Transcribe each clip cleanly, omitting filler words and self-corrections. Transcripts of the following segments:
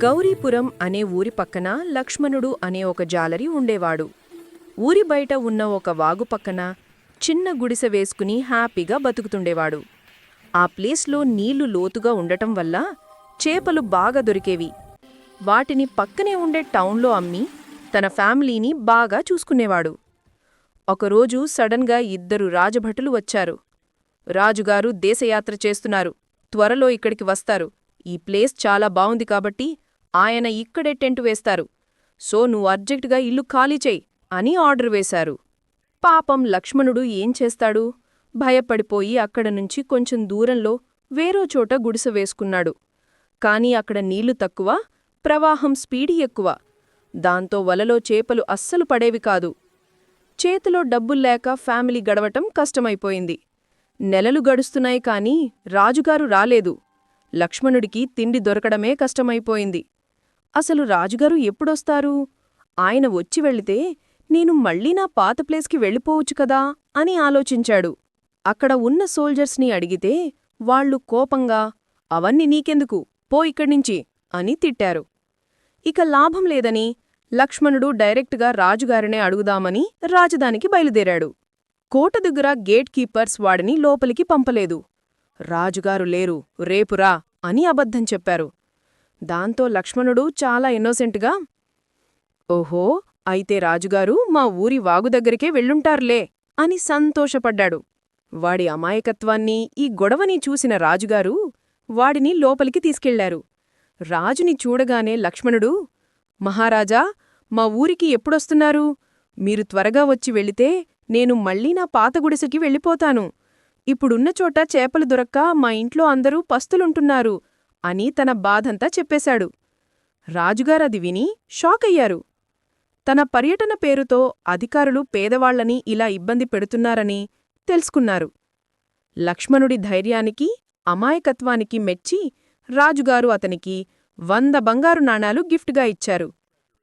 గౌరీపురం అనే ఊరి పక్కన లక్ష్మణుడు అనే ఒక జాలరి ఉండేవాడు. ఊరి బయట ఉన్న ఒక వాగు పక్కన చిన్న గుడిసె వేసుకుని హ్యాపీగా బతుకుతుండేవాడు. ఆ ప్లేస్లో నీళ్లు లోతుగా ఉండటం వల్ల చేపలు బాగా దొరికేవి. వాటిని పక్కనే ఉండే టౌన్లో అమ్మి తన ఫ్యామిలీని బాగా చూసుకునేవాడు. ఒకరోజు సడన్గా 2 రాజభటులు వచ్చారు. రాజుగారు దేశయాత్ర చేస్తున్నారు, త్వరలో ఇక్కడికి వస్తారు. ఈ ప్లేస్ చాలా బావుంది కాబట్టి ఆయన ఇక్కడే టెంటు వేస్తారు. సో నువ్వు అర్జెంటుగా ఇల్లు ఖాళీ చెయ్ అని ఆర్డర్ వేశారు. పాపం లక్ష్మణుడు ఏం చేస్తాడు? భయపడిపోయి అక్కడనుంచి కొంచెం దూరంలో వేరో చోట గుడిసె వేసుకున్నాడు. కాని అక్కడ నీళ్లు తక్కువ, ప్రవాహం స్పీడి ఎక్కువ. దాంతో వలలో చేపలు అస్సలు పడేవి కాదు. చేతిలో డబ్బుల్లేక ఫ్యామిలీ గడవటం కష్టమైపోయింది. నెలలు గడుస్తున్నాయి కాని రాజుగారు రాలేదు. లక్ష్మణుడికి తిండి దొరకడమే కష్టమైపోయింది. అసలు రాజుగారు ఎప్పుడొస్తారు? ఆయన వచ్చి వెళితే నేను మళ్ళీ నా పాత ప్లేస్కి వెళ్ళిపోవచ్చు కదా అని ఆలోచించాడు. అక్కడ ఉన్న సోల్జర్స్ని అడిగితే వాళ్లు కోపంగా, అవన్నీ నీకెందుకు, పో ఇక్కడ్నించి అని తిట్టారు. ఇక లాభం లేదని లక్ష్మణుడు డైరెక్ట్గా రాజుగారినే అడుగుదామని రాజధానికి బయలుదేరాడు. కోట దగ్గర గేట్ కీపర్స్ వాడిని లోపలికి పంపలేదు. రాజుగారు లేరు, రేపురా అని అబద్ధం చెప్పారు. దాంతో లక్ష్మణుడు చాలా ఇన్నోసెంట్గా, ఓహో, అయితే రాజుగారు మా ఊరి వాగు దగ్గరికే వెళ్ళుంటారులే అని సంతోషపడ్డాడు. వాడి అమాయకత్వాన్ని, ఈ గొడవని చూసిన రాజుగారు వాడిని లోపలికి తీసుకెళ్లారు. రాజుని చూడగానే లక్ష్మణుడు, మహారాజా, మా ఊరికి ఎప్పుడొస్తున్నారు? మీరు త్వరగా వచ్చి వెళితే నేను మళ్ళీ నా పాత గుడిసెకి వెళ్ళిపోతాను. ఇప్పుడున్న చోట చేపలు దొరక్క మా ఇంట్లో అందరూ పస్తులుంటున్నారు అని తన బాధంతా చెప్పేశాడు. రాజుగారది విని షాకయ్యారు. తన పర్యటన పేరుతో అధికారులు పేదవాళ్లని ఇలా ఇబ్బంది పెడుతున్నారని తెలుసుకున్నారు. లక్ష్మణుడి ధైర్యానికి, అమాయకత్వానికి మెచ్చి రాజుగారు అతనికి 100 బంగారు నాణాలు గిఫ్ట్గా ఇచ్చారు.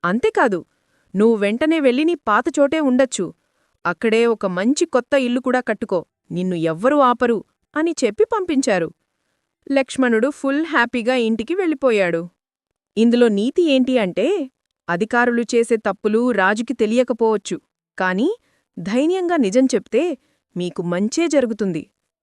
అంతేకాదు, నువ్వు వెంటనే వెళ్ళి నీ పాత చోటే ఉండొచ్చు. అక్కడే ఒక మంచి కొత్త ఇల్లు కూడా కట్టుకో, నిన్ను ఎవ్వరూ ఆపరు అని చెప్పి పంపించారు. లక్ష్మణుడు ఫుల్ హ్యాపీగా ఇంటికి వెళ్ళిపోయాడు. ఇందులో నీతి ఏంటి అంటే, అధికారులు చేసే తప్పులు రాజుకి తెలియకపోవచ్చు, కాని ధైర్యంగా నిజం చెప్తే మీకు మంచే జరుగుతుంది.